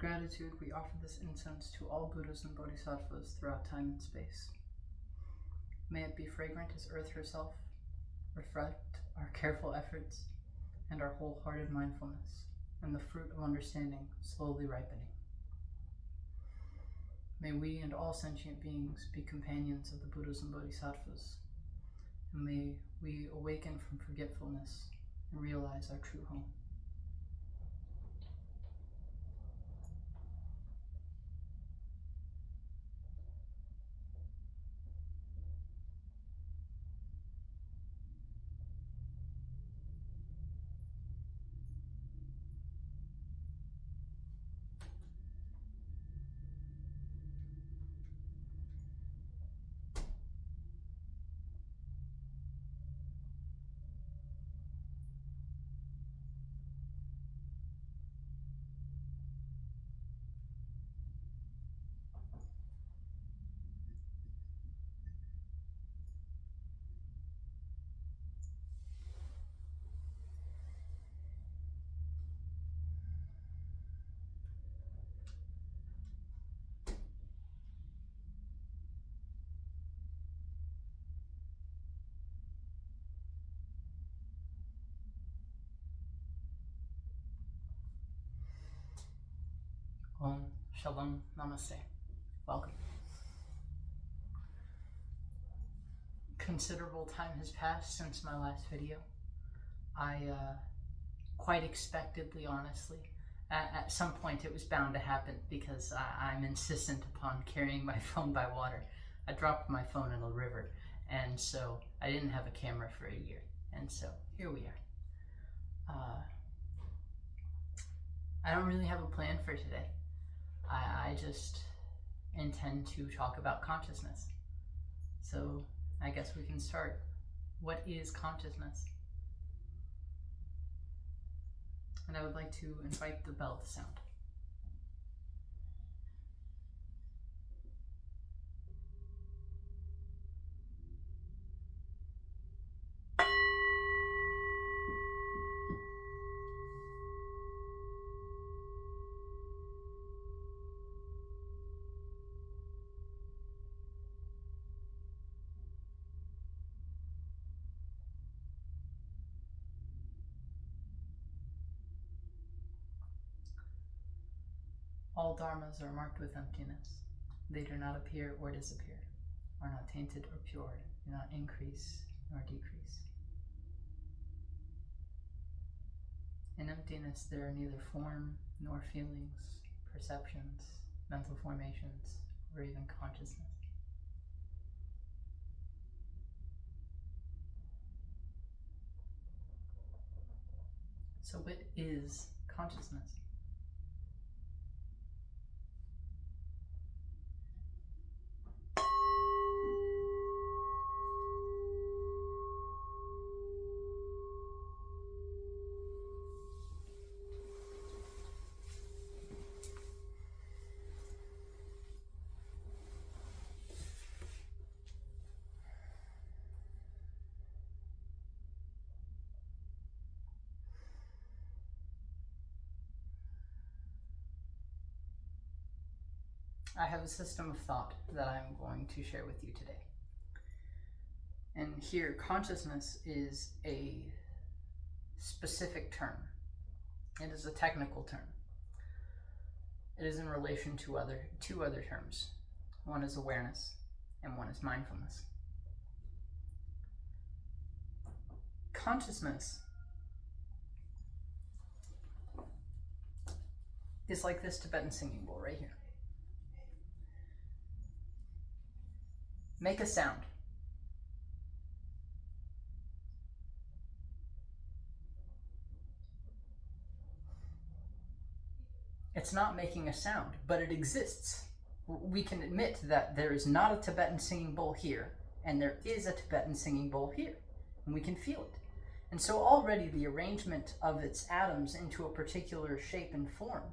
In gratitude, we offer this incense to all Buddhas and Bodhisattvas throughout time and space. May it be fragrant as Earth herself, reflect our careful efforts and our wholehearted mindfulness, and the fruit of understanding slowly ripening. May we and all sentient beings be companions of the Buddhas and Bodhisattvas, and may we awaken from forgetfulness and realize our true home. Om Shalom Namaste. Welcome. Considerable time has passed since my last video. I quite expectedly, honestly, at some point it was bound to happen because I'm insistent upon carrying my phone by water. I dropped my phone in a river, and so I didn't have a camera for a year, and so here we are. I don't really have a plan for today. I just intend to talk about consciousness. So I guess we can start. What is consciousness? And I would like to invite the bell to sound. All dharmas are marked with emptiness. They do not appear or disappear, are not tainted or pure, do not increase nor decrease. In emptiness there are neither form nor feelings, perceptions, mental formations, or even consciousness. So what is consciousness? I have a system of thought that I'm going to share with you today. And here, consciousness is a specific term. It is a technical term. It is in relation to two other terms. One is awareness, and one is mindfulness. Consciousness is like this Tibetan singing bowl right here. Make a sound. It's not making a sound, but it exists. We can admit that there is not a Tibetan singing bowl here, and there is a Tibetan singing bowl here, and we can feel it. And so already the arrangement of its atoms into a particular shape and form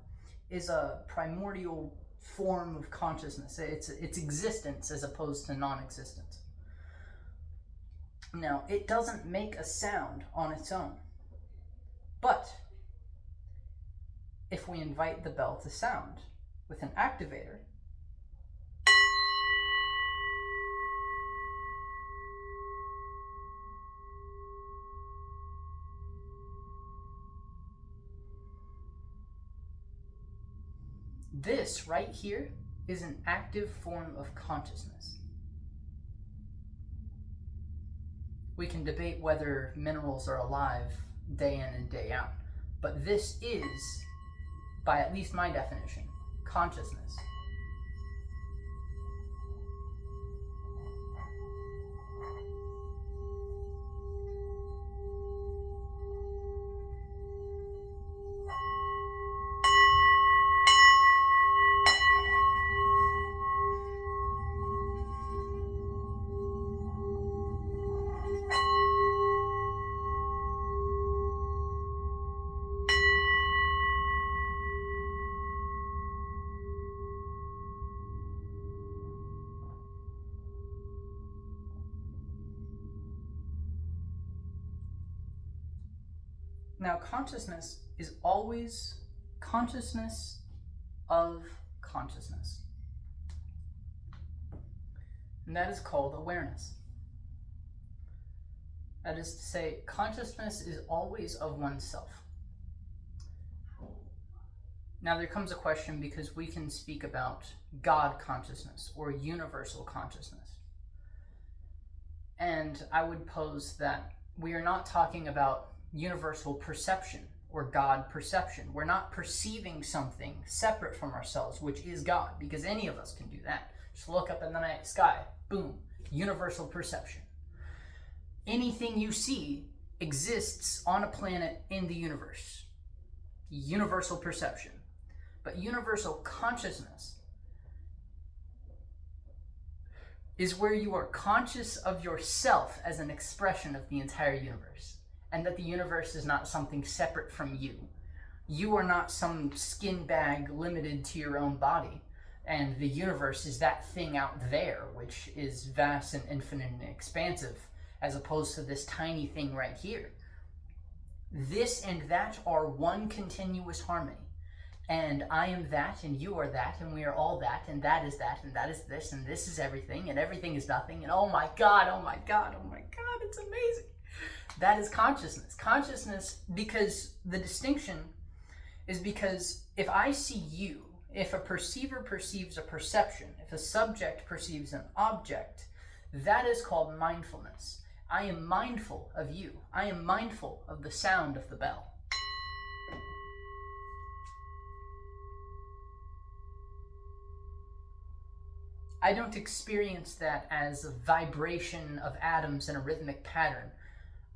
is a primordial form of consciousness. It's existence as opposed to non-existence. Now, it doesn't make a sound on its own, but if we invite the bell to sound with an activator, this right here is an active form of consciousness. We can debate whether minerals are alive day in and day out, but this is, by at least my definition, consciousness. Now, consciousness is always consciousness of consciousness. And that is called awareness. That is to say, consciousness is always of oneself. Now, there comes a question, because we can speak about God consciousness or universal consciousness. And I would pose that we are not talking about universal perception or God perception. We're not perceiving something separate from ourselves, which is God, because any of us can do that. Just look up in the night sky, boom, universal perception. Anything you see exists on a planet in the universe. Universal perception. But universal consciousness is where you are conscious of yourself as an expression of the entire universe. And that the universe is not something separate from you. You are not some skin bag limited to your own body. And the universe is that thing out there, which is vast and infinite and expansive, as opposed to this tiny thing right here. This and that are one continuous harmony. And I am that, and you are that, and we are all that, and that is that, and that is this, and this is everything, and everything is nothing, and oh my God, oh my God, oh my God, it's amazing. That is consciousness. Consciousness, because the distinction is because if I see you, if a perceiver perceives a perception, if a subject perceives an object, that is called mindfulness. I am mindful of you. I am mindful of the sound of the bell. I don't experience that as a vibration of atoms in a rhythmic pattern.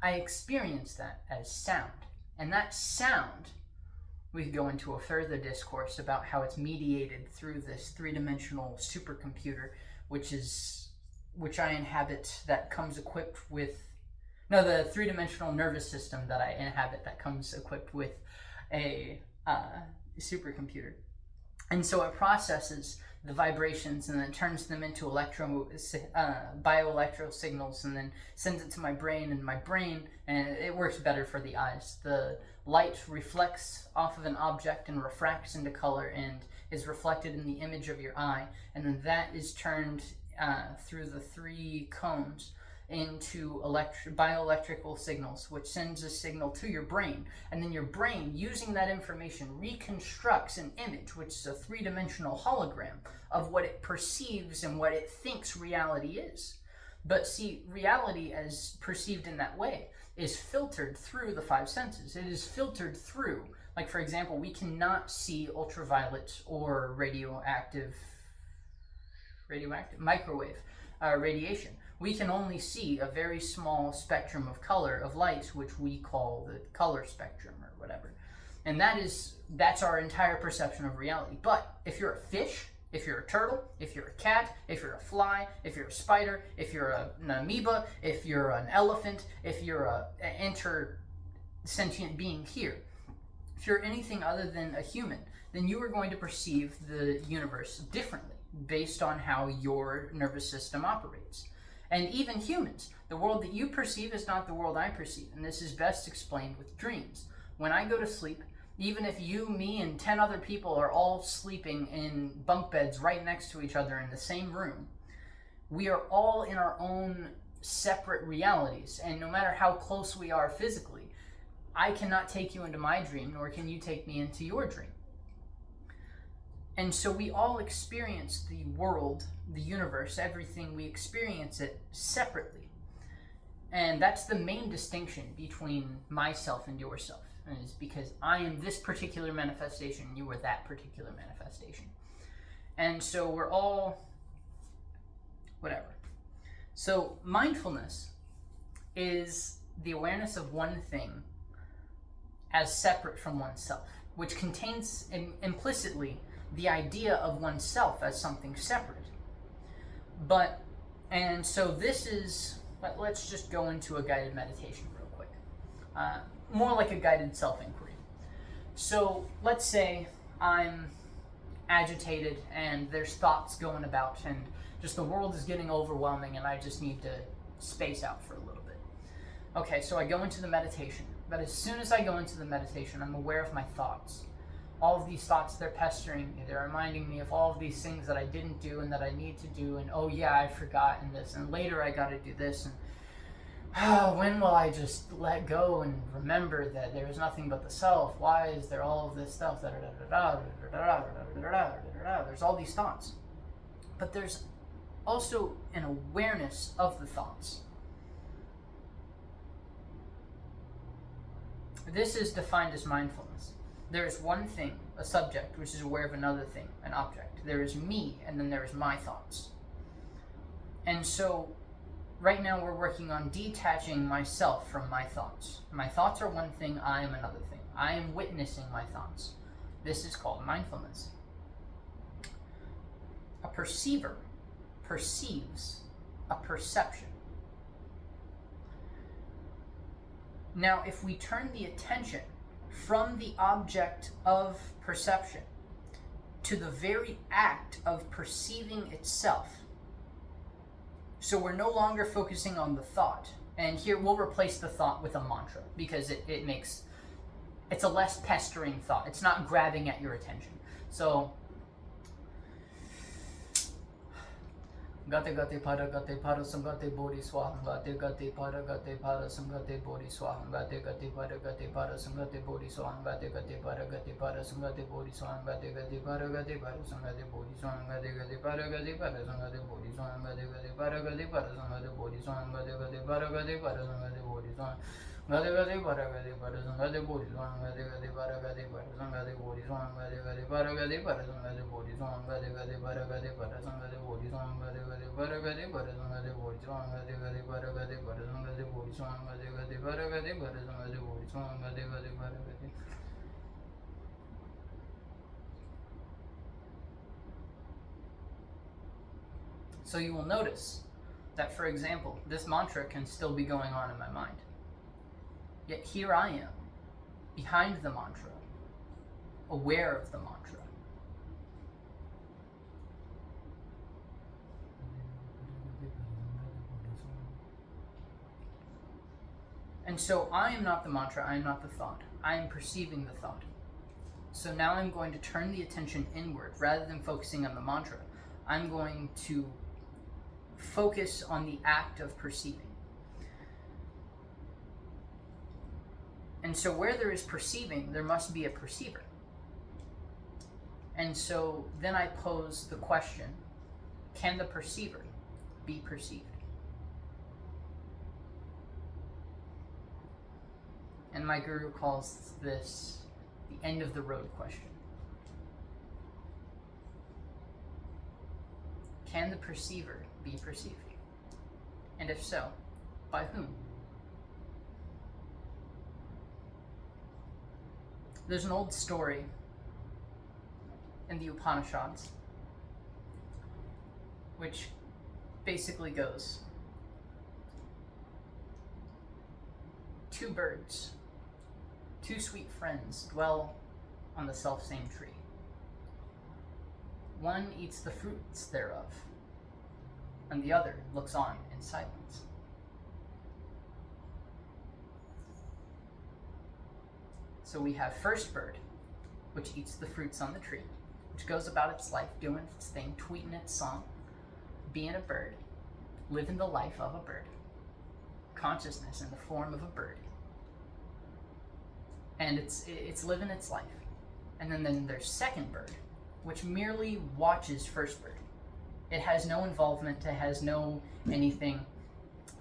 I experience that as sound. And that sound, we could go into a further discourse about how it's mediated through this three-dimensional supercomputer, which I inhabit, that comes equipped with, the three-dimensional nervous system that I inhabit that comes equipped with a supercomputer. And so it processes the vibrations and then turns them into bioelectro signals and then sends it to my brain, and it works better for the eyes. The light reflects off of an object and refracts into color and is reflected in the image of your eye, and then that is turned through the three cones into bioelectrical signals, which sends a signal to your brain, and then your brain, using that information, reconstructs an image, which is a three-dimensional hologram of what it perceives and what it thinks reality is. But see, reality as perceived in that way is filtered through the five senses. It is filtered through, like for example, we cannot see ultraviolet or radioactive microwave radiation. We can only see a very small spectrum of color of light, which we call the color spectrum or whatever. And that's our entire perception of reality. But if you're a fish, if you're a turtle, if you're a cat, if you're a fly, if you're a spider, if you're an amoeba, if you're an elephant, if you're an inter-sentient being here, if you're anything other than a human, then you are going to perceive the universe differently based on how your nervous system operates. And even humans, the world that you perceive is not the world I perceive. And this is best explained with dreams. When I go to sleep, Even if you, me, and 10 other people are all sleeping in bunk beds right next to each other in the same room, we are all in our own separate realities. And no matter how close we are physically, I cannot take you into my dream, nor can you take me into your dream. And so we all experience the world, the universe, everything, we experience it separately. And that's the main distinction between myself and yourself, is because I am this particular manifestation, you are that particular manifestation. And so we're all whatever. So mindfulness is the awareness of one thing as separate from oneself, which contains implicitly the idea of oneself as something separate. And so this is, let's just go into a guided meditation real quick. More like a guided self-inquiry. So let's say I'm agitated and there's thoughts going about and just the world is getting overwhelming and I just need to space out for a little bit. Okay, so I go into the meditation, but as soon as I go into the meditation, I'm aware of my thoughts. All of these thoughts, they're pestering me. They're reminding me of all of these things that I didn't do and that I need to do. And oh yeah, I forgot and this. And later I got to do this. And when will I just let go and remember that there is nothing but the self? Why is there all of this stuff? There's all these thoughts. But there's also an awareness of the thoughts. This is defined as mindfulness. There is one thing, a subject, which is aware of another thing, an object. There is me, and then there is my thoughts. And so, right now we're working on detaching myself from my thoughts. My thoughts are one thing, I am another thing. I am witnessing my thoughts. This is called mindfulness. A perceiver perceives a perception. Now, if we turn the attention from the object of perception to the very act of perceiving itself, so we're no longer focusing on the thought, and here we'll replace the thought with a mantra because it's a less pestering thought. It's not grabbing at your attention. So Gate gate para samgate bodhi swaham gate para samgate bodhi swaham gate para samgate bodhi swaham gate para samgate bodhi swaham gate para samgate bodhi swaham gate para samgate bodhi swaham gate para samgate bodhi swaham gate para samgate bodhi swaham gate para samgate bodhi swaham gate para samgate bodhi swaham gate para samgate bodhi swaham gate para samgate bodhi swaham gate para samgate bodhi swaham So you will notice that, for example, this mantra can still be going on in my mind. Yet here I am, behind the mantra, aware of the mantra. And so I am not the mantra, I am not the thought. I am perceiving the thought. So now I'm going to turn the attention inward. Rather than focusing on the mantra, I'm going to focus on the act of perceiving. And so where there is perceiving, there must be a perceiver. And so then I pose the question, can the perceiver be perceived? And my guru calls this the end of the road question. Can the perceiver be perceived? And if so, by whom? There's an old story in the Upanishads which basically goes, two birds, two sweet friends dwell on the self-same tree. One eats the fruits thereof, and the other looks on in silence. So we have first bird which eats the fruits on the tree, which goes about its life, doing its thing, tweeting its song, being a bird, living the life of a bird, consciousness in the form of a bird. And it's living its life. And then there's second bird, which merely watches first bird. It has no involvement, it has no anything.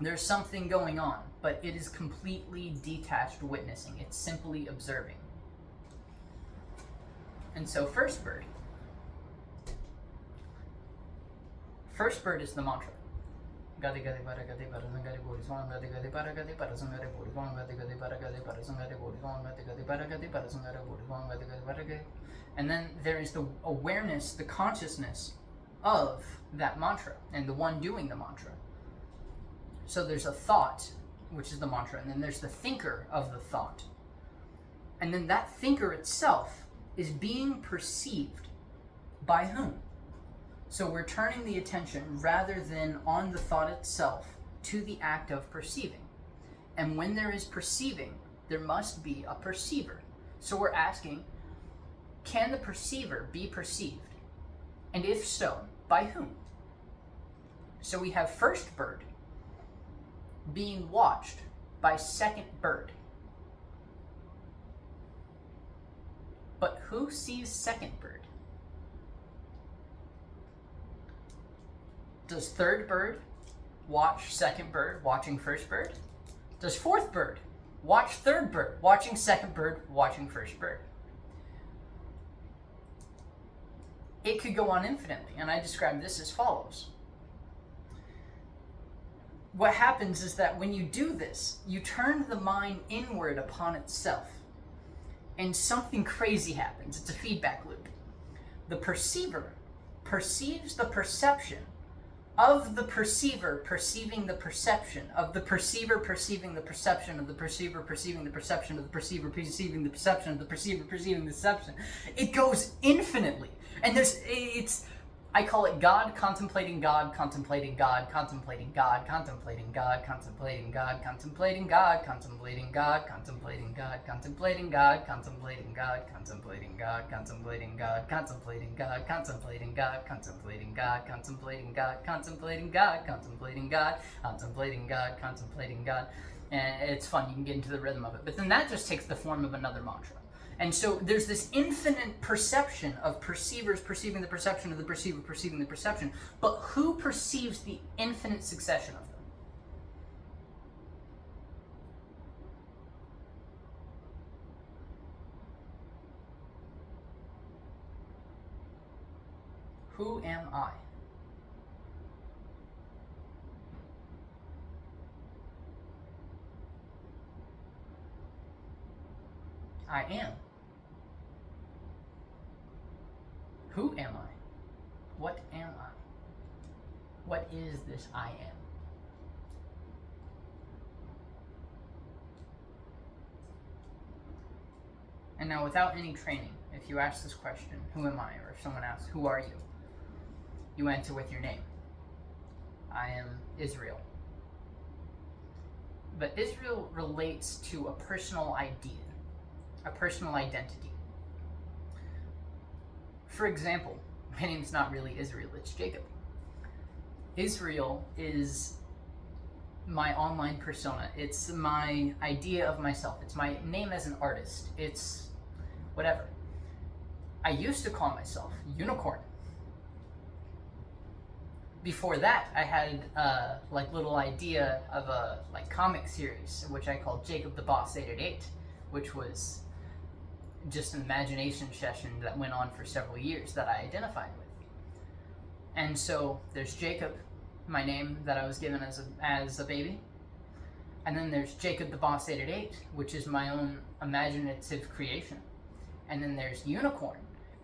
There's something going on, but it is completely detached witnessing. It's simply observing. And so first bird is the mantra. Gade gade bara gade bara zangade bori swang gade gade bara gade bara zangade bori swang gade gade bara gade bara zangade bori swang gade gade bara gade bara zangade bori swang gade gade bara gade. And then there is the awareness, the consciousness of that mantra and the one doing the mantra. So there's a thought, which is the mantra, and then there's the thinker of the thought. And then that thinker itself is being perceived by whom? So we're turning the attention rather than on the thought itself to the act of perceiving. And when there is perceiving, there must be a perceiver. So we're asking, can the perceiver be perceived? And if so, by whom? So we have first bird being watched by second bird. But who sees second bird? Does third bird watch second bird watching first bird? Does fourth bird watch third bird watching second bird watching first bird? It could go on infinitely, and I describe this as follows. What happens is that when you do this, you turn the mind inward upon itself, and something crazy happens. It's a feedback loop. The perceiver perceives the perception of the perceiver perceiving the perception of the perceiver perceiving the perception of the perceiver perceiving the perception of the perceiver perceiving the perception of the perceiver perceiving the perception. It goes infinitely. And I call it God contemplating God, contemplating God, contemplating God, contemplating God, contemplating God, contemplating God, contemplating God, contemplating God, contemplating God, contemplating God, contemplating God, contemplating God, contemplating God, contemplating God, contemplating God, contemplating God, contemplating God, contemplating God, contemplating God, contemplating God. And it's fun, you can get into the rhythm of it. But then that just takes the form of another mantra. And so there's this infinite perception of perceivers perceiving the perception of the perceiver perceiving the perception, but who perceives the infinite succession of them? Who am I? I am. Who am I? What am I? What is this I am? And now, without any training, if you ask this question, who am I? Or if someone asks, who are you? You answer with your name. I am Israel. But Israel relates to a personal idea, a personal identity. For example, my name's not really Israel, it's Jacob. Israel is my online persona. It's my idea of myself. It's my name as an artist. It's whatever. I used to call myself Unicorn. Before that, I had little idea of a comic series, which I called Jacob the Boss 888, which was just an imagination session that went on for several years that I identified with. And so there's Jacob, my name that I was given as a baby. And then there's Jacob the Boss 888, which is my own imaginative creation. And then there's Unicorn,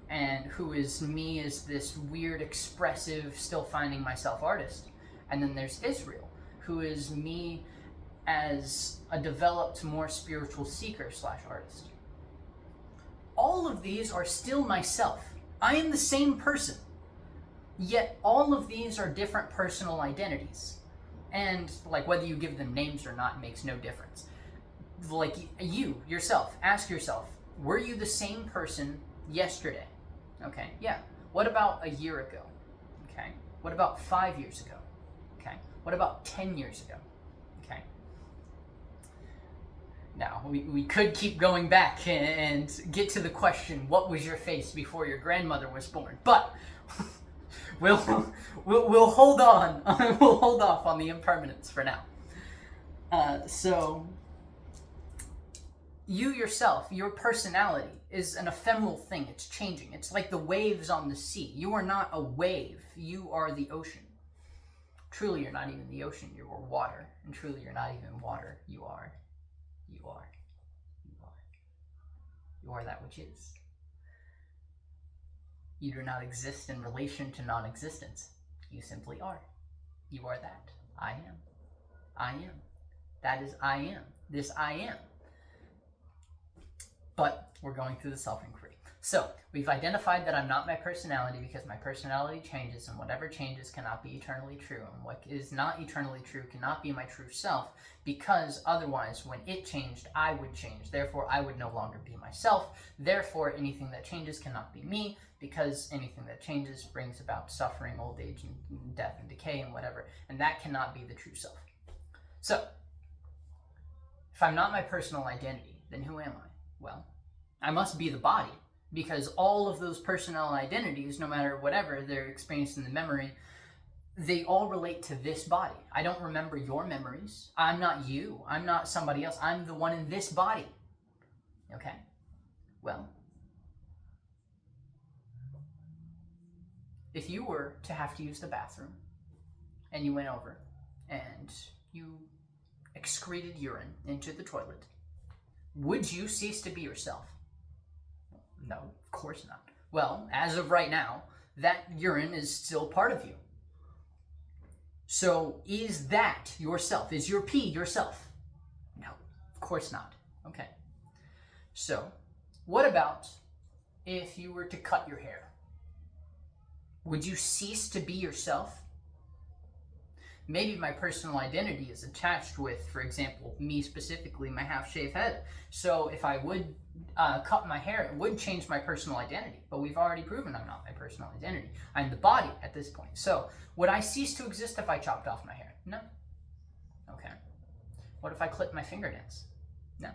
and who is me as this weird, expressive, still finding myself artist. And then there's Israel, who is me as a developed, more spiritual seeker / artist. All of these are still myself. I am the same person. Yet all of these are different personal identities. And whether you give them names or not makes no difference. You, yourself, ask yourself, were you the same person yesterday? Okay, yeah. What about a year ago? Okay. What about 5 years ago? Okay. What about 10 years ago? Okay. Now, we could keep going back and get to the question, what was your face before your grandmother was born? But we'll hold on. We'll hold off on the impermanence for now. So, you yourself, your personality, is an ephemeral thing. It's changing. It's like the waves on the sea. You are not a wave. You are the ocean. Truly, you're not even the ocean. You are water. And truly, you're not even water. You are. You are. You are. You are that which is. You do not exist in relation to non-existence. You simply are. You are that. I am. I am. That is I am. This I am. But we're going through the self-inquiry. So, we've identified that I'm not my personality because my personality changes, and whatever changes cannot be eternally true. And what is not eternally true cannot be my true self, because otherwise, when it changed, I would change. Therefore, I would no longer be myself. Therefore, anything that changes cannot be me, because anything that changes brings about suffering, old age, and death, and decay, and whatever. And that cannot be the true self. So, if I'm not my personal identity, then who am I? Well, I must be the body, because all of those personal identities, no matter whatever they're experienced in the memory, they all relate to this body. I don't remember your memories. I'm not you. I'm not somebody else. I'm the one in this body. Okay? Well, if you were to have to use the bathroom, and you went over, and you excreted urine into the toilet, would you cease to be yourself? No, of course not. Well, as of right now, that urine is still part of you. So, is that yourself? Is your pee yourself? No, of course not. Okay. So, what about if you were to cut your hair? Would you cease to be yourself? Maybe my personal identity is attached with, for example, me specifically, my half-shaved head. So if I would cut my hair, it would change my personal identity. But we've already proven I'm not my personal identity. I'm the body at this point. So would I cease to exist if I chopped off my hair? No. Okay. What if I clipped my fingernails? No.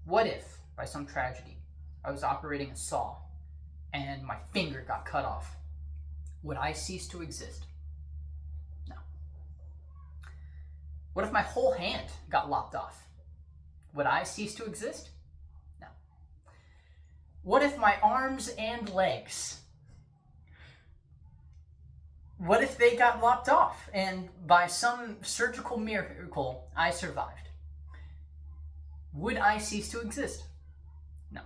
What if, by some tragedy, I was operating a saw and my finger got cut off? Would I cease to exist? What if my whole hand got lopped off? Would I cease to exist? No. What if my arms and legs, what if they got lopped off and by some surgical miracle I survived? Would I cease to exist? No.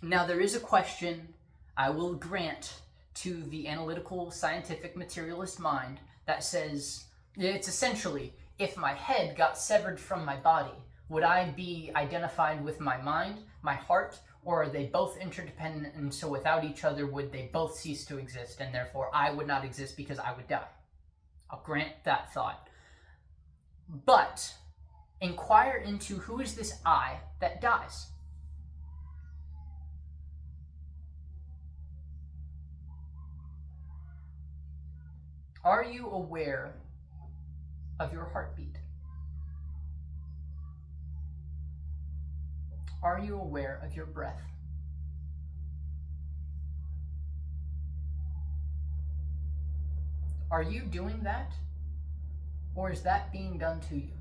Now there is a question I will grant to the analytical, scientific, materialist mind that says, it's essentially, if my head got severed from my body, would I be identified with my mind, my heart, or are they both interdependent, and so without each other would they both cease to exist, and therefore I would not exist because I would die? I'll grant that thought. But inquire into who is this I that dies. Are you aware of your heartbeat? Are you aware of your breath? Are you doing that? Or is that being done to you?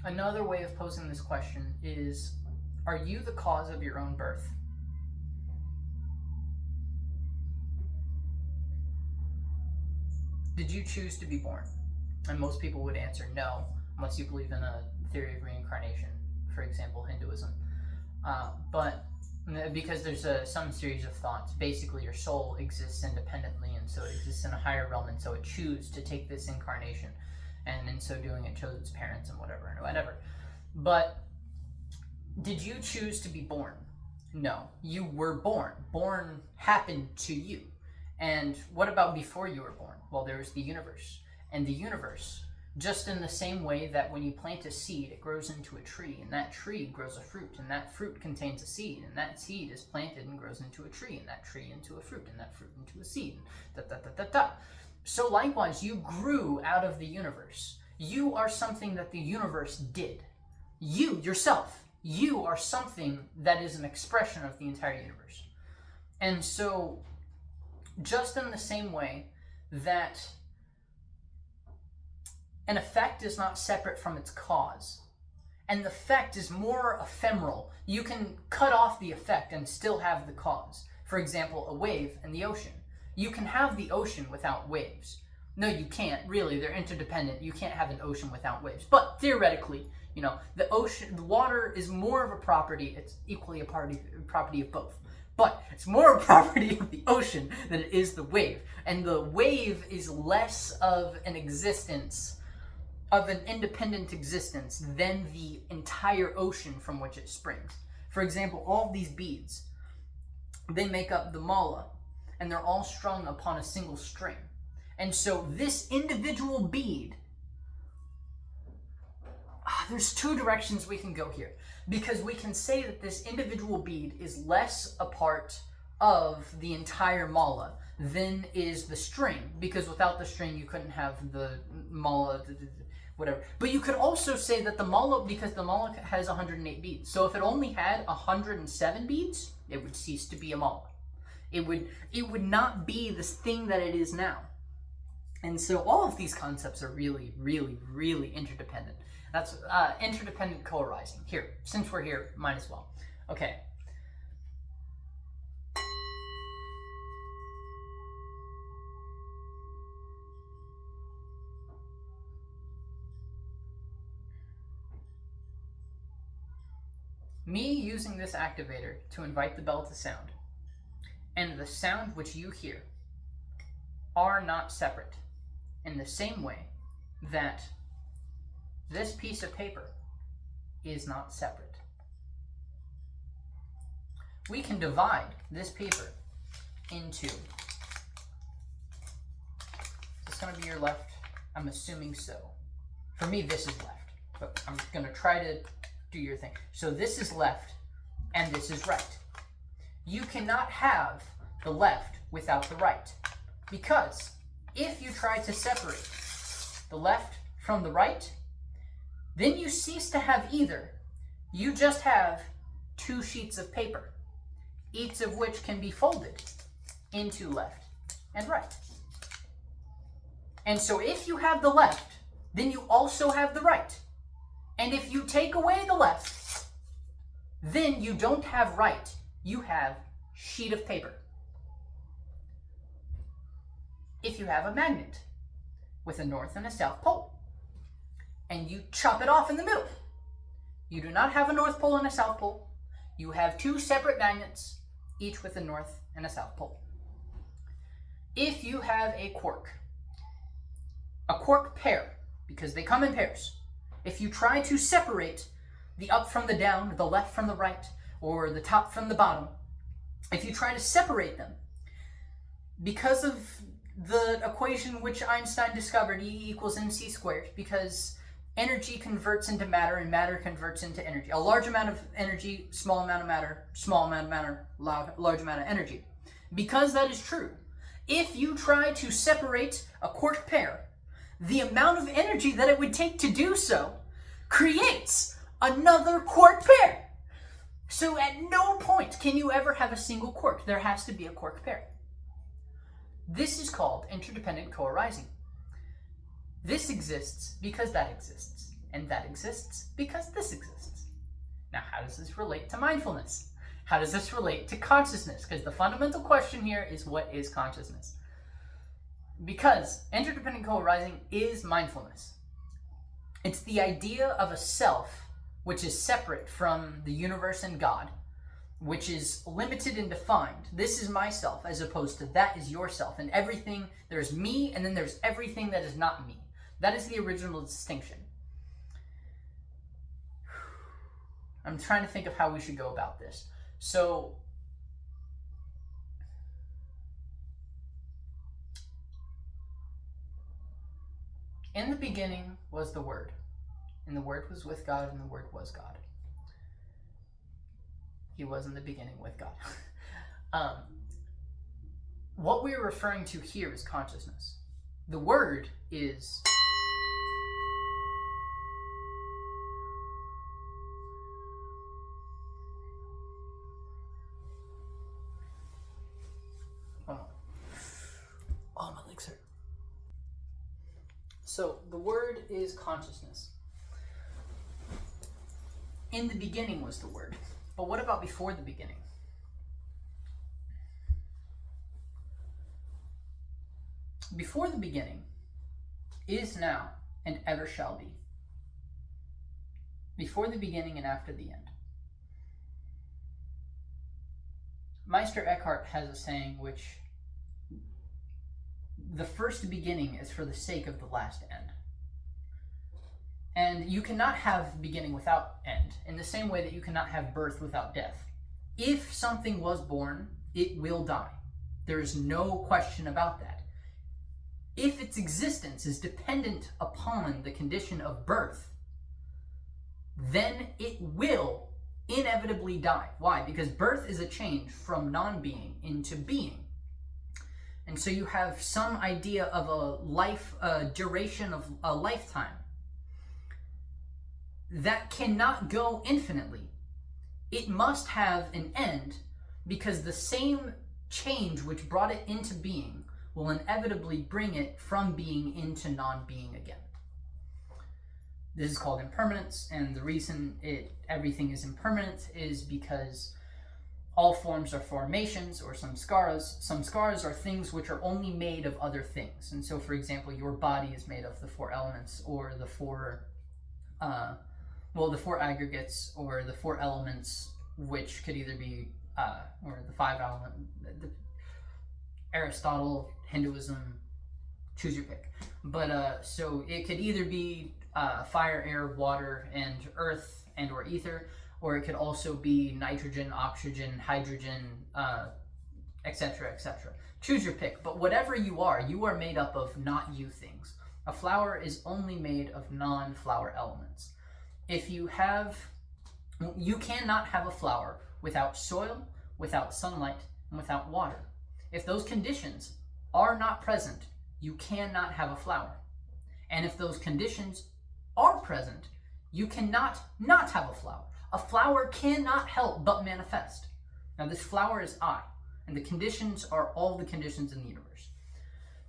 Another way of posing this question is, are you the cause of your own birth? Did you choose to be born? And most people would answer no, unless you believe in a theory of reincarnation, for example, Hinduism. But because there's some series of thoughts, basically your soul exists independently, and so it exists in a higher realm, and so it chose to take this incarnation, and in so doing it chose its parents and whatever. But did you choose to be born? No, you were born. Born happened to you. And what about before you were born? Well, there was the universe. and the universe. Just in the same way that when you plant a seed, it grows into a tree, and that tree grows a fruit, and that fruit contains a seed, and that seed is planted and grows into a tree, and that tree into a fruit, and that fruit into a seed, So likewise, you grew out of the universe. You are something that the universe did. You, yourself, you are something that is an expression of the entire universe. And so, just in the same way that an effect is not separate from its cause, and the effect is more ephemeral. You can cut off the effect and still have the cause. For example, a wave in the ocean. You can have the ocean without waves. No, you can't, really. They're interdependent. You can't have an ocean without waves. But theoretically, the ocean, the water is more of a property. It's equally a property of both. But it's more a property of the ocean than it is the wave. And the wave is less of an existence, of an independent existence, than the entire ocean from which it springs. For example, all of these beads, they make up the mala, and they're all strung upon a single string. And so this individual bead, there's two directions we can go here. Because we can say that this individual bead is less a part of the entire mala than is the string. Because without the string, you couldn't have the mala, whatever. But you could also say that the mala, because the mala has 108 beads. So if it only had 107 beads, it would cease to be a mala. It would not be this thing that it is now. And so all of these concepts are really, really, really interdependent. That's interdependent co-arising. Here, since we're here, might as well. Okay. Me using this activator to invite the bell to sound, and the sound which you hear, are not separate, in the same way that this piece of paper is not separate. We can divide this paper into, is this going to be your left? I'm assuming so. For me, this is left, but I'm going to try to do your thing. So this is left, and this is right. You cannot have the left without the right, because if you try to separate the left from the right, then you cease to have either. You just have two sheets of paper, each of which can be folded into left and right. And so if you have the left, then you also have the right. And if you take away the left, then you don't have right. You have sheet of paper. If you have a magnet with a north and a south pole, and you chop it off in the middle, you do not have a north pole and a south pole. You have two separate magnets, each with a north and a south pole. If you have a quark pair, because they come in pairs, if you try to separate the up from the down, the left from the right, or the top from the bottom, if you try to separate them, because of the equation which Einstein discovered, E equals mc squared, because energy converts into matter and matter converts into energy. A large amount of energy, small amount of matter, small amount of matter, large amount of energy. Because that is true, if you try to separate a quark pair, the amount of energy that it would take to do so creates another quark pair. So at no point can you ever have a single quark. There has to be a quark pair. This is called interdependent co-arising. This exists because that exists, and that exists because this exists. Now, how does this relate to mindfulness? How does this relate to consciousness? Because the fundamental question here is, what is consciousness? Because interdependent co-arising is mindfulness. It's the idea of a self which is separate from the universe and God, which is limited and defined. This is myself, as opposed to that is yourself. And everything, there's me, and then there's everything that is not me. That is the original distinction. I'm trying to think of how we should go about this. So, In the beginning was the Word, and the Word was with God, and the Word was God. He was in the beginning with God. What we're referring to here is consciousness. The Word is... Oh, my legs hurt. So, the Word is consciousness. In the beginning was the Word. But what about before the beginning? Before the beginning is now and ever shall be. Before the beginning and after the end. Meister Eckhart has a saying which... the first beginning is for the sake of the last end. And you cannot have beginning without end, in the same way that you cannot have birth without death. If something was born, it will die. There is no question about that. If its existence is dependent upon the condition of birth, then it will inevitably die. Why? Because birth is a change from non-being into being. And so you have some idea of a life, duration of a lifetime that cannot go infinitely. It must have an end, because the same change which brought it into being will inevitably bring it from being into non-being again. This is called impermanence, and the reason everything is impermanent is because all forms are formations or samskaras. Samskaras are things which are only made of other things. And so, for example, your body is made of the 4 elements, or the four aggregates, or the 4 elements, which could either be, or the 5 elements, Aristotle, Hinduism, choose your pick. But so it could either be fire, air, water, and earth, and or ether, or it could also be nitrogen, oxygen, hydrogen, etc., etc. Choose your pick. But whatever you are made up of not you things. A flower is only made of non-flower elements. You cannot have a flower without soil, without sunlight, and without water. If those conditions are not present, you cannot have a flower. And if those conditions are present, you cannot not have a flower. A flower cannot help but manifest. Now, this flower is I, and the conditions are all the conditions in the universe.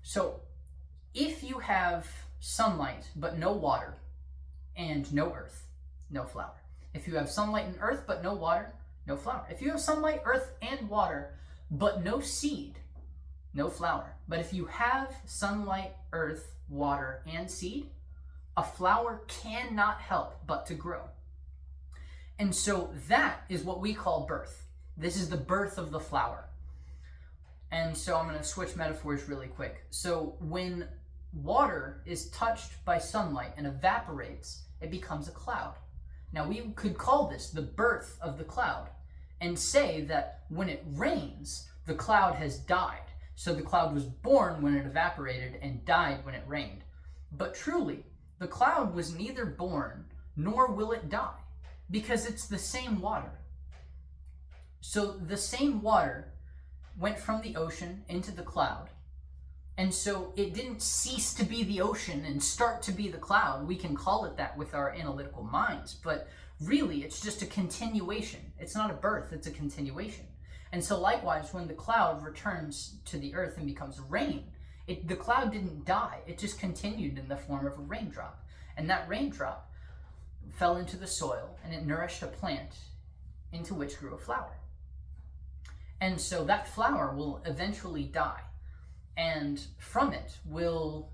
So, if you have sunlight but no water and no earth, no flower. If you have sunlight and earth but no water, no flower. If you have sunlight, earth, and water but no seed, no flower. But if you have sunlight, earth, water, and seed, a flower cannot help but to grow. And so that is what we call birth. This is the birth of the flower. And so I'm going to switch metaphors really quick. So when water is touched by sunlight and evaporates, it becomes a cloud. Now we could call this the birth of the cloud and say that when it rains, the cloud has died. So the cloud was born when it evaporated and died when it rained. But truly, the cloud was neither born nor will it die, because it's the same water. So the same water went from the ocean into the cloud. And so it didn't cease to be the ocean and start to be the cloud. We can call it that with our analytical minds, but really it's just a continuation. It's not a birth, it's a continuation. And so likewise, when the cloud returns to the earth and becomes rain, the cloud didn't die. It just continued in the form of a raindrop. And that raindrop fell into the soil and it nourished a plant into which grew a flower. And so that flower will eventually die. And from it will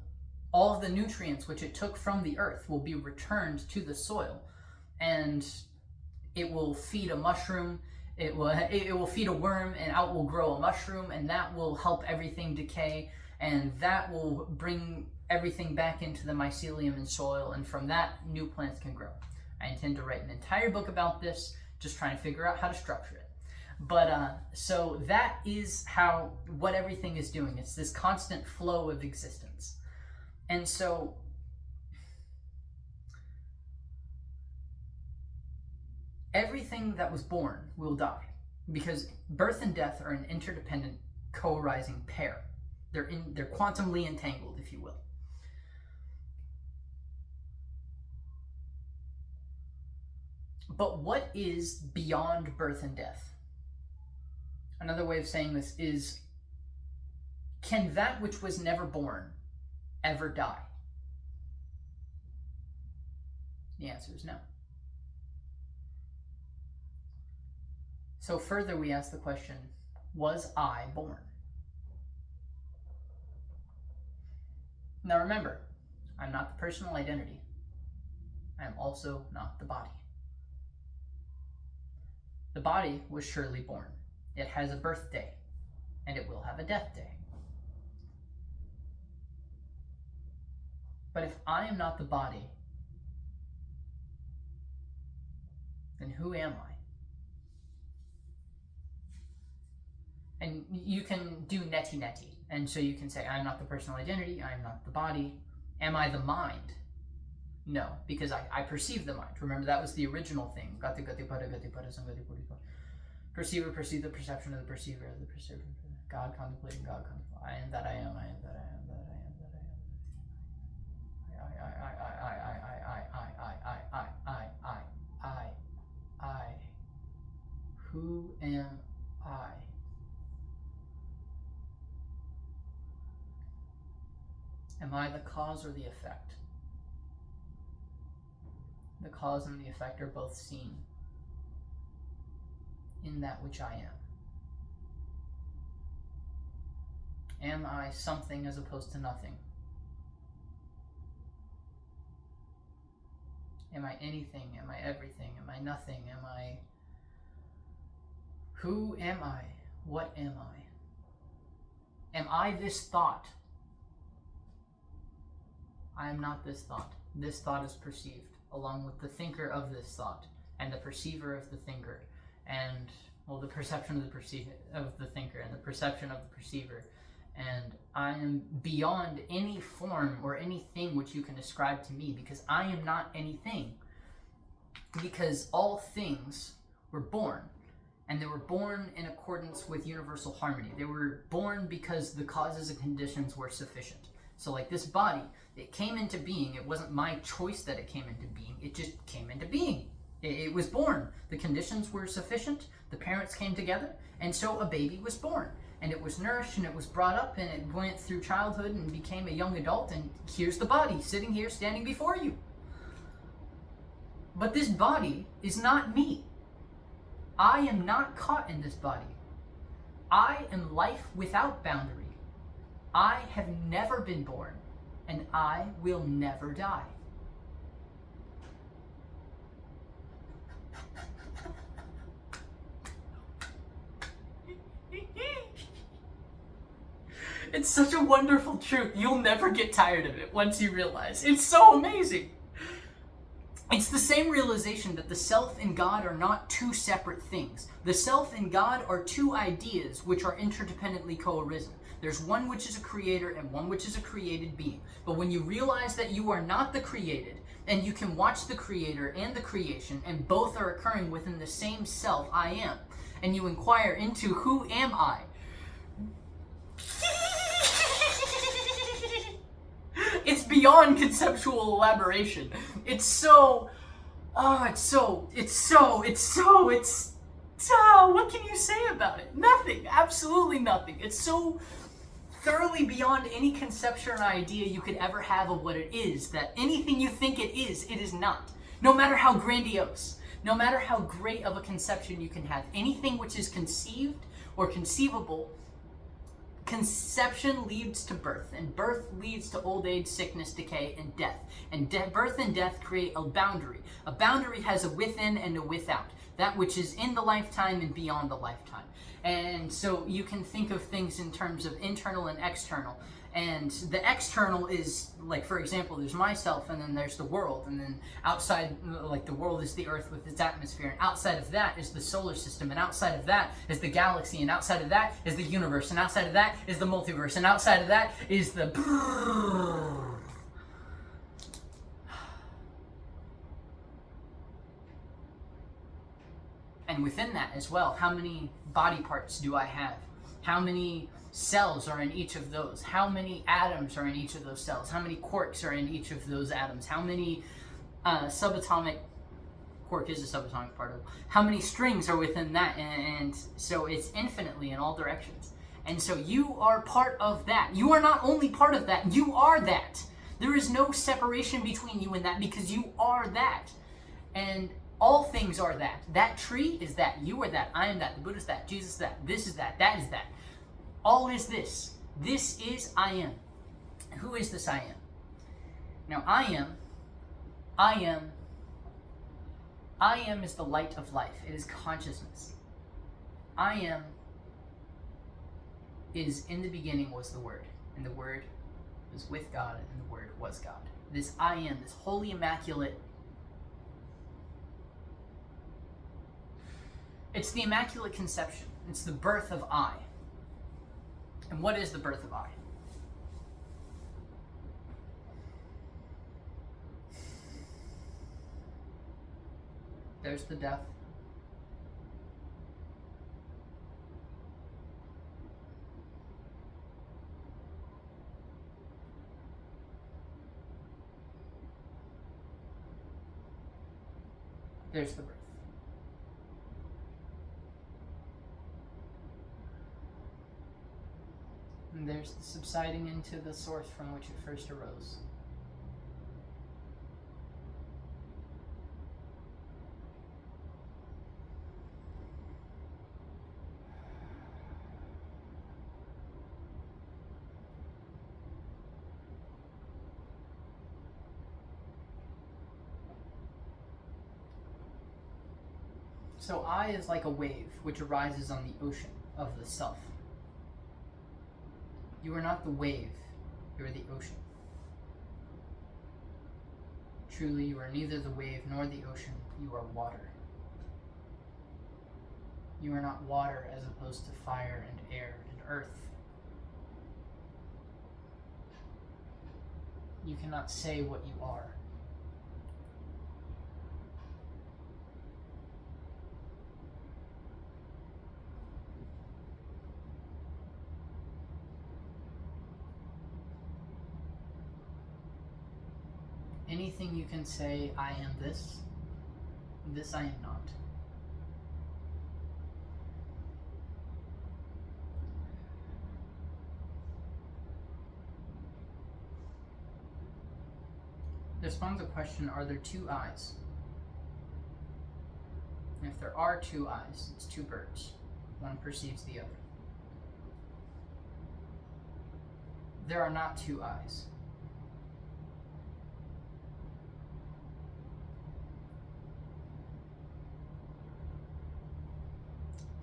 all of the nutrients which it took from the earth will be returned to the soil. And it will feed a mushroom, it will feed a worm, and out will grow a mushroom, and that will help everything decay, and that will bring everything back into the mycelium and soil, and from that, new plants can grow. I intend to write an entire book about this, just trying to figure out how to structure it. But so that is what everything is doing. It's this constant flow of existence. And so everything that was born will die, because birth and death are an interdependent, co-arising pair. They're quantumly entangled, if you will. But what is beyond birth and death? Another way of saying this is, can that which was never born ever die? The answer is no. So further, we ask the question, was I born? Now remember, I'm not the personal identity. I am also not the body. The body was surely born. It has a birthday, and it will have a death day. But if I am not the body, then who am I? And you can do neti-neti. And so you can say, I'm not the personal identity, I'm not the body. Am I the mind? No, because I perceive the mind. Remember, that was the original thing. Perceiver, perceive the perception of the perceiver, of the perceiver. God contemplating, God contemplating. I am that I am, I am that I am, that I am, that I. Who am I? Am I the cause or the effect? The cause and the effect are both seen in that which I am. Am I something as opposed to nothing? Am I anything? Am I everything? Am I nothing? Am I... Who am I? What am I? Am I this thought? I am not this thought. This thought is perceived, along with the thinker of this thought, and the perceiver of the thinker, and, well, the perception of the thinker, and the perception of the perceiver. And I am beyond any form or anything which you can ascribe to me, because I am not anything. Because all things were born, and they were born in accordance with universal harmony. They were born because the causes and conditions were sufficient. So like this body, it came into being. It wasn't my choice that it came into being. It just came into being. It was born. The conditions were sufficient. The parents came together, and so a baby was born. And it was nourished, and it was brought up, and it went through childhood and became a young adult, and here's the body sitting here standing before you. But this body is not me. I am not caught in this body. I am life without boundary. I have never been born, and I will never die. It's such a wonderful truth. You'll never get tired of it once you realize. It's so amazing. It's the same realization that the self and God are not two separate things. The self and God are two ideas which are interdependently co-arisen. There's one which is a creator and one which is a created being. But when you realize that you are not the created, and you can watch the creator and the creation, and both are occurring within the same self, I am, and you inquire into who am I, it's beyond conceptual elaboration. What can you say about it? Nothing, absolutely nothing. It's so thoroughly beyond any conception or idea you could ever have of what it is, that anything you think it is not. No matter how grandiose, no matter how great of a conception you can have, anything which is conceived or conceivable, conception leads to birth, and birth leads to old age, sickness, decay, and death. And birth and death create a boundary. A boundary has a within and a without, that which is in the lifetime and beyond the lifetime. And so you can think of things in terms of internal and external. And the external is, like, for example, there's myself, and then there's the world, and then outside, like, the world is the earth with its atmosphere, and outside of that is the solar system, and outside of that is the galaxy, and outside of that is the universe, and outside of that is the multiverse, and outside of that is the... And within that as well, how many body parts do I have? How many cells are in each of those? How many atoms are in each of those cells? How many quarks are in each of those atoms? How many subatomic, quark is a subatomic particle, how many strings are within that? And so it's infinitely in all directions. And so you are part of that. You are not only part of that, you are that. There is no separation between you and that, because you are that. And all things are that. That tree is that. You are that. I am that. The Buddha is that. Jesus is that. This is that. That is that. All is this. This is I am. Who is this I am? Now I am is the light of life. It is consciousness. I am is in the beginning was the Word, and the Word was with God, and the Word was God. This I am, this holy immaculate, it's the Immaculate Conception. It's the birth of I. And what is the birth of I? There's the death. There's the birth. And there's the subsiding into the source from which it first arose. So I is like a wave which arises on the ocean of the self. You are not the wave, you are the ocean. Truly, you are neither the wave nor the ocean, you are water. You are not water as opposed to fire and air and earth. You cannot say what you are. Anything you can say, I am this, this I am not. There spawns a question, are there two eyes? And if there are two eyes, it's two birds. One perceives the other. There are not two eyes.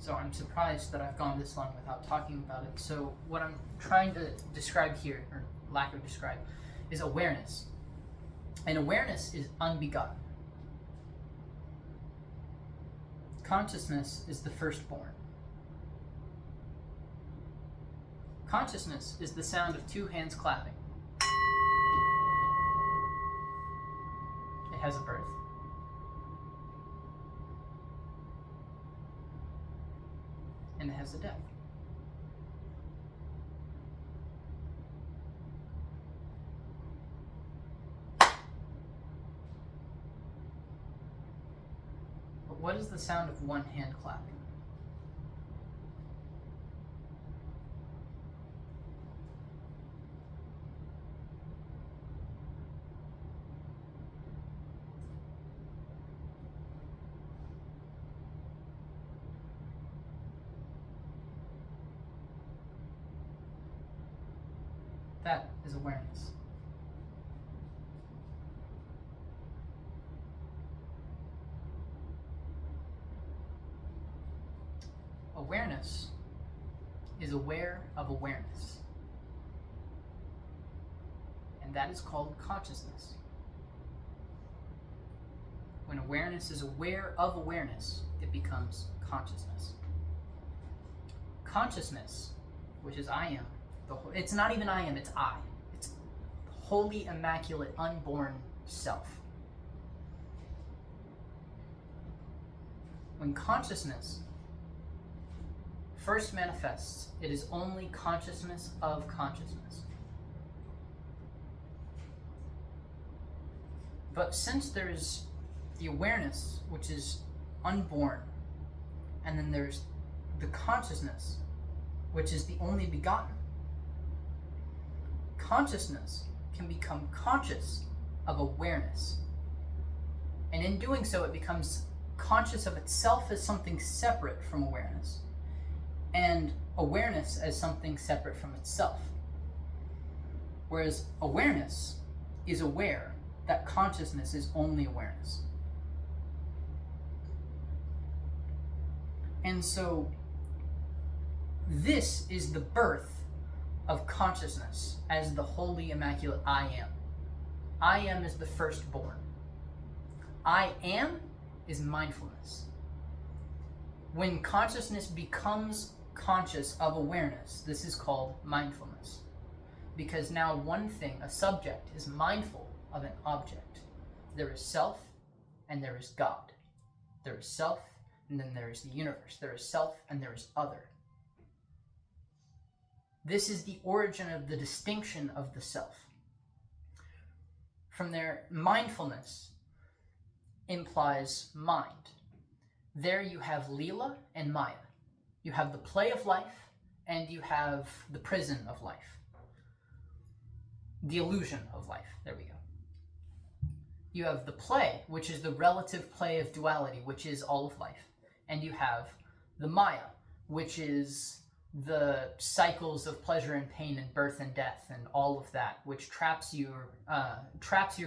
So I'm surprised that I've gone this long without talking about it. So what I'm trying to describe here, or lack of describe, is awareness. And awareness is unbegotten. Consciousness is the firstborn. Consciousness is the sound of two hands clapping. It has a birth. And it has a death. But what is the sound of one hand clapping? That is awareness. Awareness is aware of awareness. And that is called consciousness. When awareness is aware of awareness, it becomes consciousness. Consciousness, which is I am, it's not even I am, it's I. It's holy, immaculate, unborn self. When consciousness first manifests, it is only consciousness of consciousness. But since there is the awareness, which is unborn, and then there's the consciousness, which is the only begotten, consciousness can become conscious of awareness. And in doing so, it becomes conscious of itself as something separate from awareness, and awareness as something separate from itself. Whereas awareness is aware that consciousness is only awareness. And so this is the birth of consciousness as the holy, immaculate I am. I am is the firstborn. I am is mindfulness. When consciousness becomes conscious of awareness, this is called mindfulness. Because now one thing, a subject, is mindful of an object. There is self and there is God. There is self and then there is the universe. There is self and there is other. This is the origin of the distinction of the self. From there, mindfulness implies mind. There you have Leela and Maya. You have the play of life and you have the prison of life. The illusion of life. There we go. You have the play, which is the relative play of duality, which is all of life. And you have the Maya, which is the cycles of pleasure and pain and birth and death and all of that, which traps your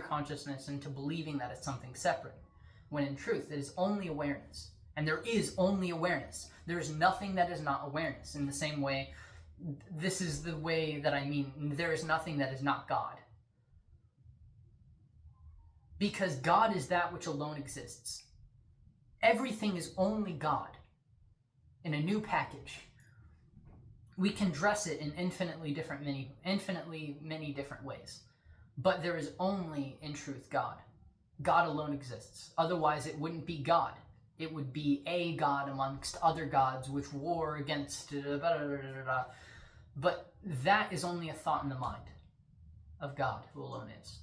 consciousness into believing that it's something separate, when in truth it is only awareness. And there is only awareness. There is nothing that is not awareness. In the same way, this is the way that I mean, there is nothing that is not God. Because God is that which alone exists. Everything is only God in a new package. We can dress it in infinitely many different ways. But there is only, in truth, God. God alone exists. Otherwise, it wouldn't be God. It would be a God amongst other gods which war against... But that is only a thought in the mind of God, who alone is.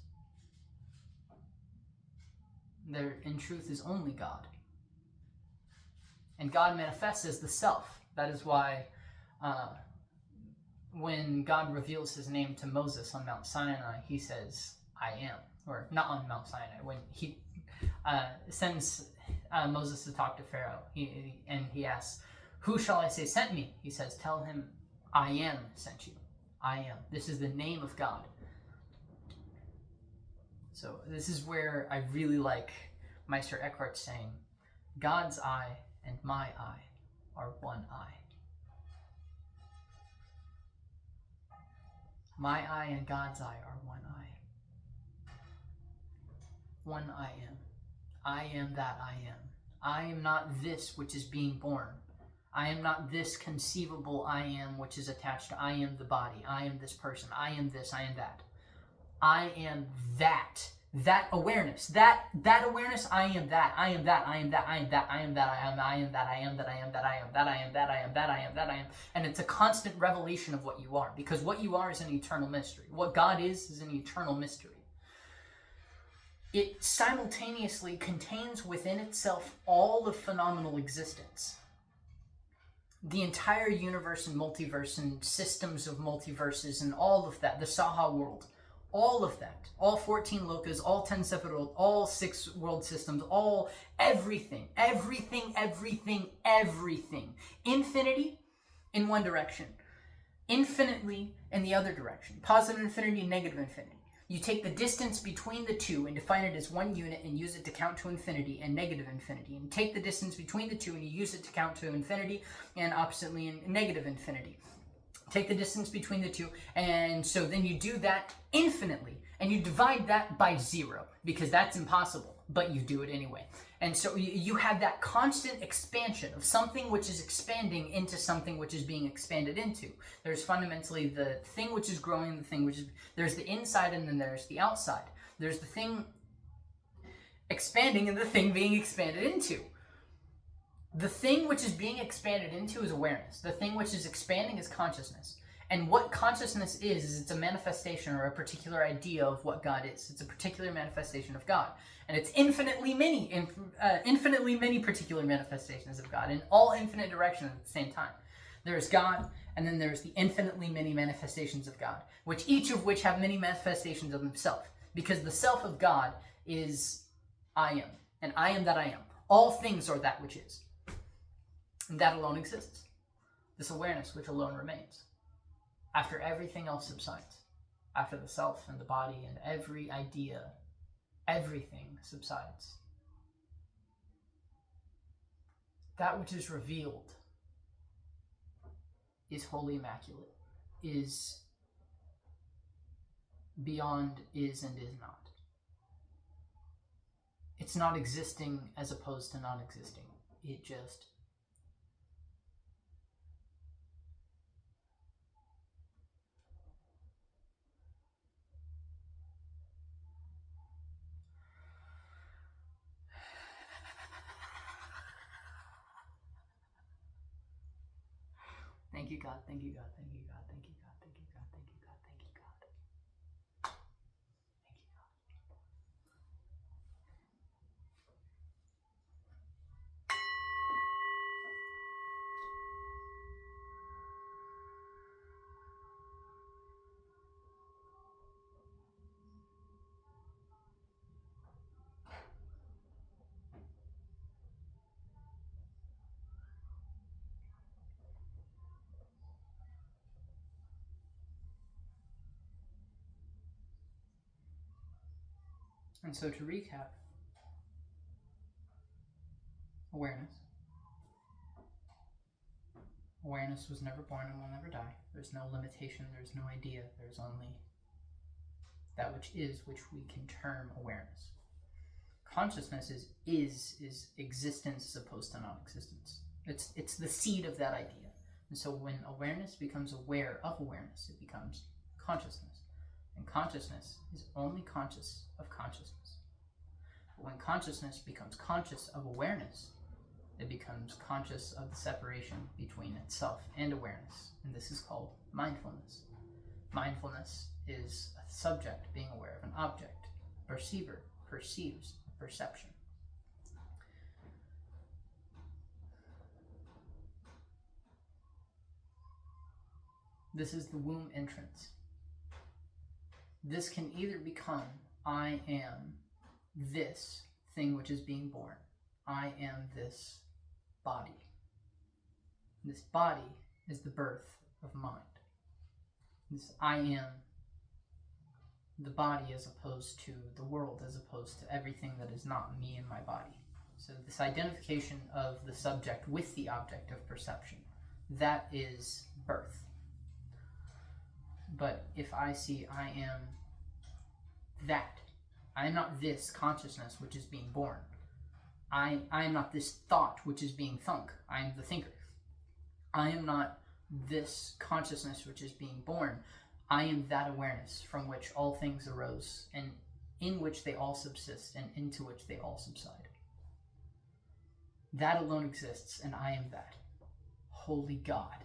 There, in truth, is only God. And God manifests as the self. That is why when God reveals his name to Moses on Mount Sinai, he says, I am. Or not on Mount Sinai. When he sends Moses to talk to Pharaoh, and he asks, who shall I say sent me? He says, tell him, I am sent you. I am. This is the name of God. So this is where I really like Meister Eckhart saying, God's eye and my eye are one eye. My eye and God's eye are one eye. One I am. I am that I am. I am not this which is being born. I am not this conceivable I am which is attached to I am the body. I am this person. I am this. I am that. I am that. That awareness. That awareness. I am that. I am that. I am that. I am that. I am that. I am. I am that. I am that. I am that. I am that. I am that. I am that. I am that. I am. And it's a constant revelation of what you are, because what you are is an eternal mystery. What God is an eternal mystery. It simultaneously contains within itself all of phenomenal existence. The entire universe and multiverse and systems of multiverses and all of that, the Saha world, all of that, all 14 lokas, all 10 Sephiroth, all 6 world systems, all everything. Infinity in one direction, infinitely in the other direction. Positive infinity and negative infinity. You take the distance between the two and define it as one unit and use it to count to infinity and negative infinity. And take the distance between the two and you use it to count to infinity and oppositely in negative infinity. Take the distance between the two, and so then you do that infinitely. And you divide that by 0, because that's impossible, but you do it anyway. And so you have that constant expansion of something which is expanding into something which is being expanded into. There's fundamentally the thing which is growing, the thing which is... There's the inside and then there's the outside. There's the thing expanding and the thing being expanded into. The thing which is being expanded into is awareness. The thing which is expanding is consciousness. And what consciousness is it's a manifestation or a particular idea of what God is. It's a particular manifestation of God. And it's infinitely many particular manifestations of God in all infinite directions at the same time. There is God, and then there's the infinitely many manifestations of God, which each of which have many manifestations of himself. Because the self of God is I am, and I am that I am. All things are that which is. And that alone exists. This awareness which alone remains. After everything else subsides, after the self and the body and every idea, everything subsides. That which is revealed is wholly immaculate, is beyond is and is not. It's not existing as opposed to non-existing. It just Thank you, God. Thank you, God. Thank you, God. Thank you, God. Thank you, God. Thank you, God. Thank you, God. Thank you, God. And so to recap, awareness. Awareness was never born and will never die. There's no limitation, there's no idea, there's only that which is, which we can term awareness. Consciousness is existence as opposed to non-existence. It's the seed of that idea. And so when awareness becomes aware of awareness, it becomes consciousness. And consciousness is only conscious of consciousness. But when consciousness becomes conscious of awareness, it becomes conscious of the separation between itself and awareness. And this is called mindfulness. Mindfulness is a subject being aware of an object. A perceiver perceives a perception. This is the womb entrance. This can either become I am this thing which is being born. I am this body. This body is the birth of mind. This I am the body as opposed to the world, as opposed to everything that is not me and my body. So this identification of the subject with the object of perception, that is birth. But if I see I am that, I am not this consciousness which is being born. I am not this thought which is being thunk. I am the thinker. I am not this consciousness which is being born. I am that awareness from which all things arose and in which they all subsist and into which they all subside. That alone exists, and I am that. Holy God.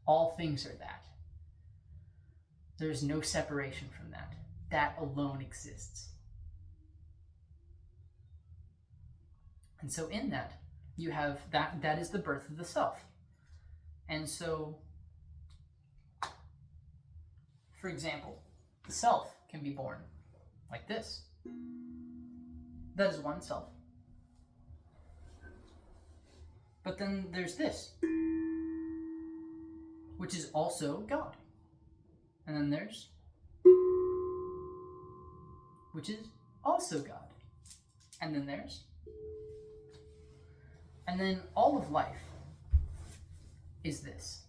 All things are that. There is no separation from that. That alone exists. And so in that, you have that is the birth of the self. And so, for example, the self can be born like this. That is one self. But then there's this, which is also God. And then there's, which is also God. And then there's, and then all of life is this.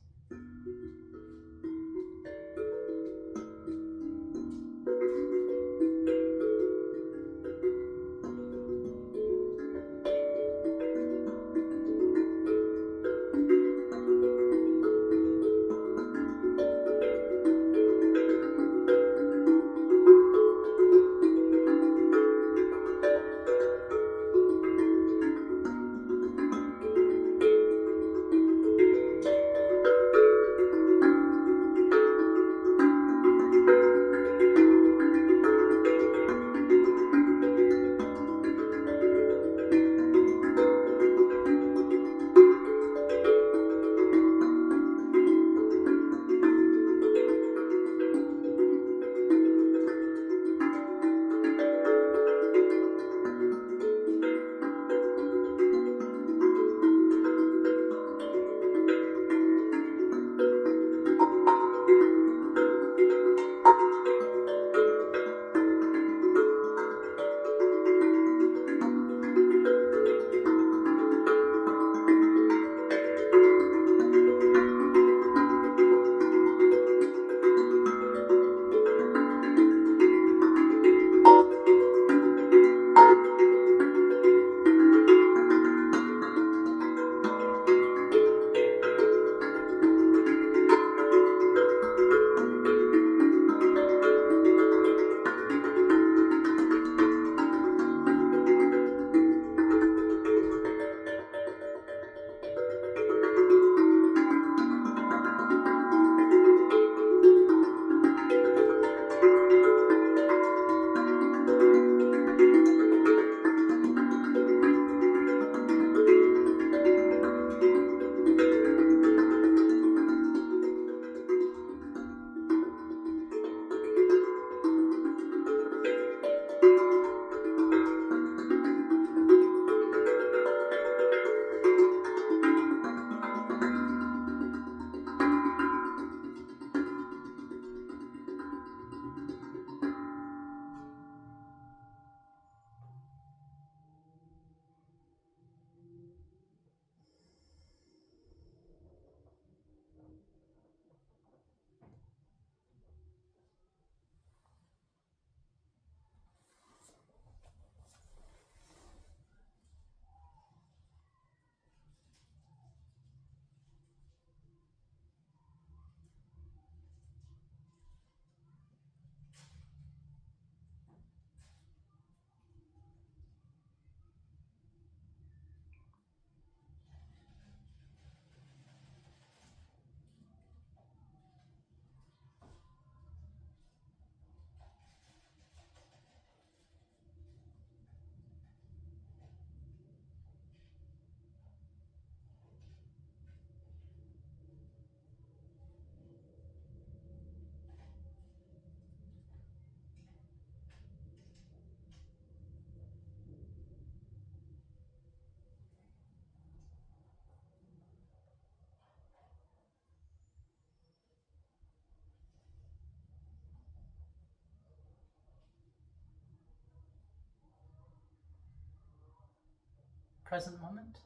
present moment.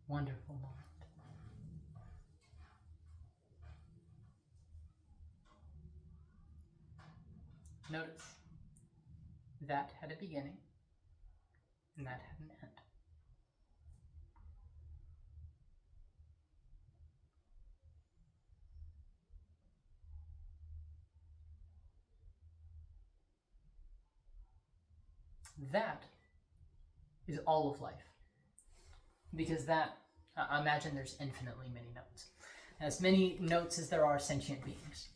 Wonderful moment. Notice that had a beginning and that had an end. That is all of life. Because that, imagine there's infinitely many notes. As many notes as there are sentient beings.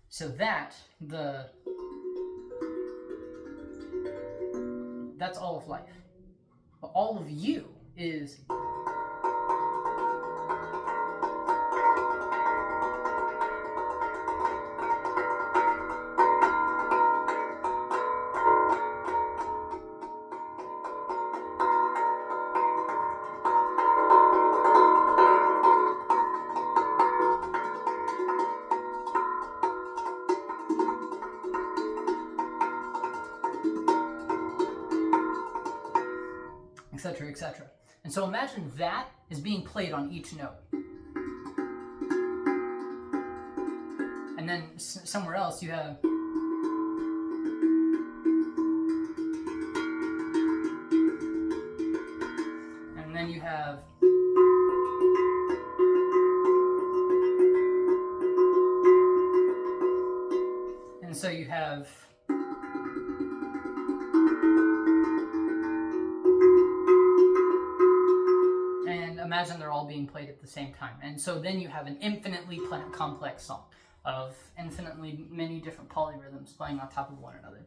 So that's all of life. But all of you is etc., etc. And so imagine that is being played on each note. And then somewhere else you have and then you have and so you have imagine they're all being played at the same time. And so then you have an infinitely complex song of infinitely many different polyrhythms playing on top of one another.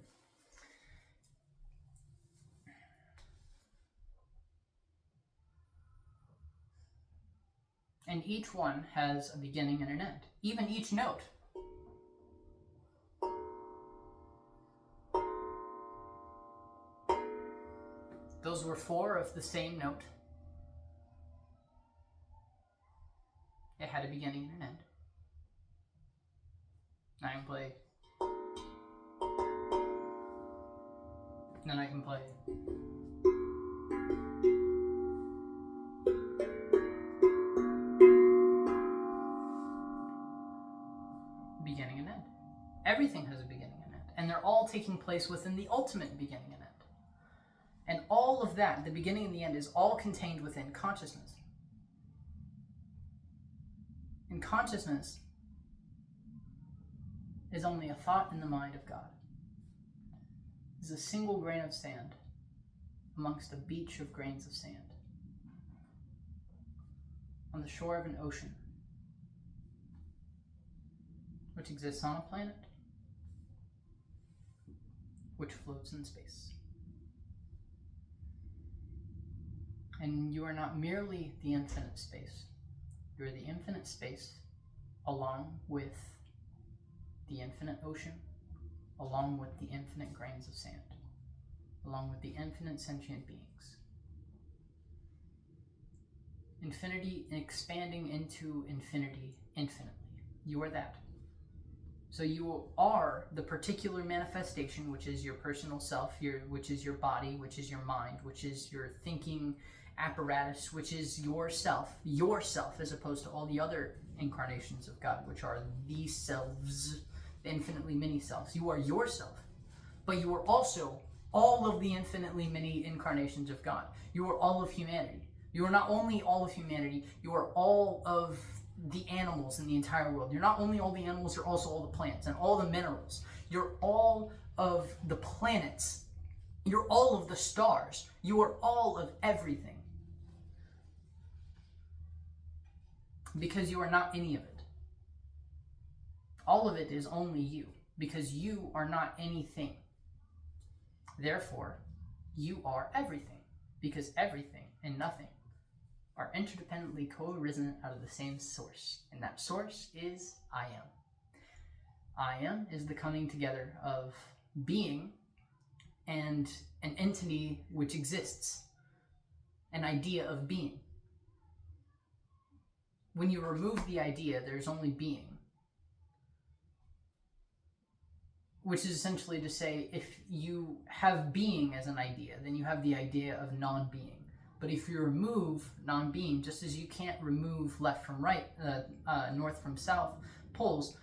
And each one has a beginning and an end. Even each note. Those were 4 of the same note. It had a beginning and an end. I can play. Then I can play. Beginning and end. Everything has a beginning and end. And they're all taking place within the ultimate beginning and end. And all of that, the beginning and the end, is all contained within consciousness. And consciousness is only a thought in the mind of God. It's a single grain of sand amongst a beach of grains of sand on the shore of an ocean which exists on a planet which floats in space. And you are not merely the infinite space. You are the infinite space along with the infinite ocean, along with the infinite grains of sand, along with the infinite sentient beings. Infinity expanding into infinity infinitely. You are that. So you are the particular manifestation, which is your personal self, which is your body, which is your mind, which is your thinking apparatus, which is yourself, as opposed to all the other incarnations of God, which are the selves, the infinitely many selves. You are yourself, but you are also all of the infinitely many incarnations of God. You are all of humanity. You are not only all of humanity, you are all of the animals in the entire world. You're not only all the animals, you're also all the plants and all the minerals. You're all of the planets. You're all of the stars. You are all of everything. Because you are not any of it. All of it is only you, because you are not anything. Therefore, you are everything, because everything and nothing are interdependently co-arisen out of the same source, and that source is I am. I am is the coming together of being and an entity which exists, an idea of being. When you remove the idea, there's only being. Which is essentially to say, if you have being as an idea, then you have the idea of non-being. But if you remove non-being, just as you can't remove left from right, north from south poles,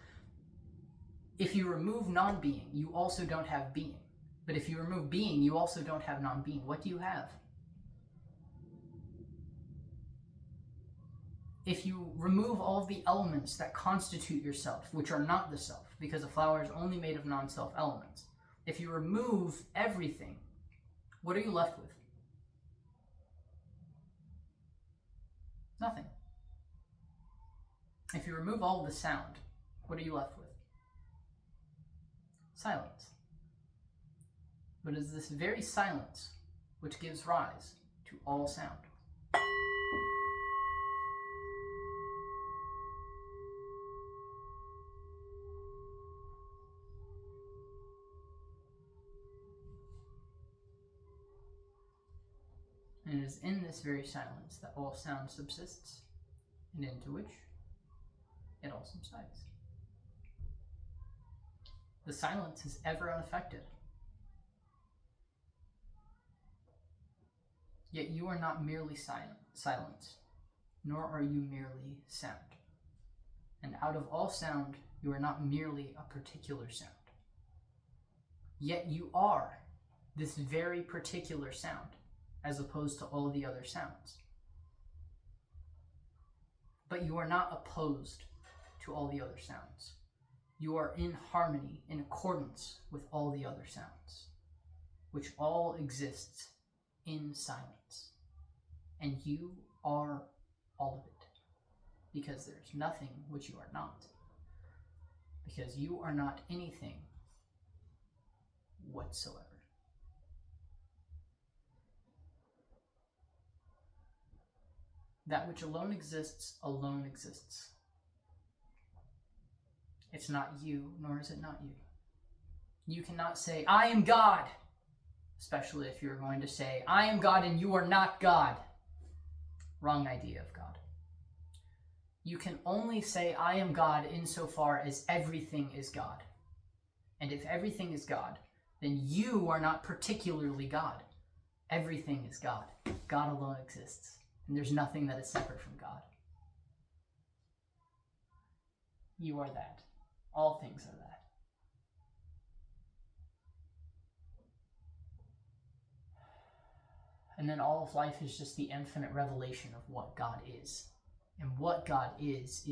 if you remove non-being, you also don't have being. But if you remove being, you also don't have non-being. What do you have? If you remove all of the elements that constitute yourself, which are not the self, because a flower is only made of non-self elements, if you remove everything, what are you left with? Nothing. If you remove all of the sound, what are you left with? Silence. But it is this very silence which gives rise to all sound. And it is in this very silence that all sound subsists, and into which it all subsides. The silence is ever unaffected. Yet you are not merely silence, nor are you merely sound. And out of all sound, you are not merely a particular sound. Yet you are this very particular sound, as opposed to all the other sounds. But you are not opposed to all the other sounds. You are in harmony, in accordance with all the other sounds, which all exists in silence. And you are all of it, because there's nothing which you are not, because you are not anything whatsoever. That which alone exists, alone exists. It's not you, nor is it not you. You cannot say, I am God, especially if you're going to say, I am God and you are not God. Wrong idea of God. You can only say, I am God insofar as everything is God. And if everything is God, then you are not particularly God. Everything is God. God alone exists. And there's nothing that is separate from God. You are that. All things are that. And then all of life is just the infinite revelation of what God is. And what God is.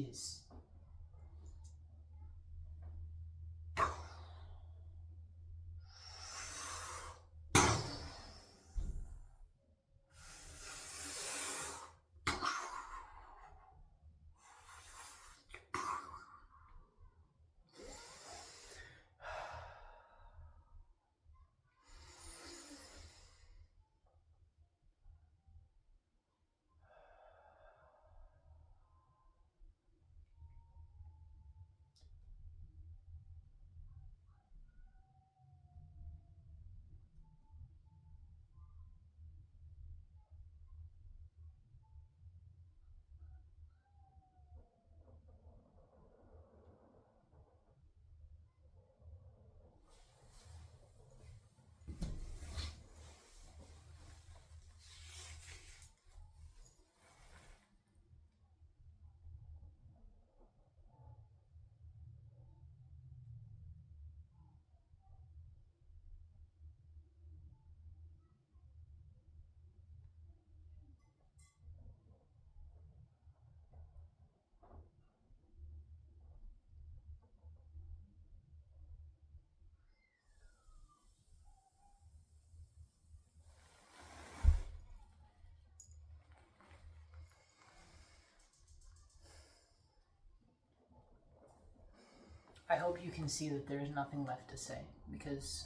I hope you can see that there is nothing left to say, because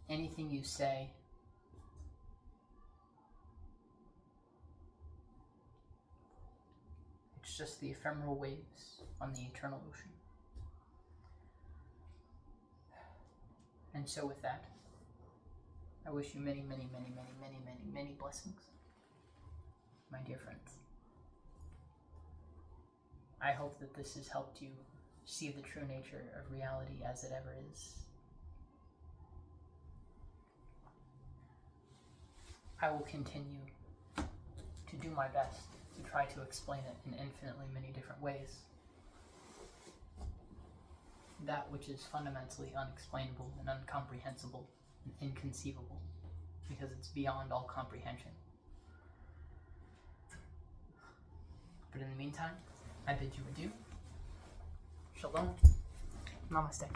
anything you say it's just the ephemeral waves on the eternal ocean. And so with that, I wish you many, many, many, many, many, many, many blessings, my dear friends. I hope that this has helped you see the true nature of reality as it ever is. I will continue to do my best to try to explain it in infinitely many different ways. That which is fundamentally unexplainable and incomprehensible and inconceivable, because it's beyond all comprehension. But in the meantime, I bid you adieu. Shalom. Namaste.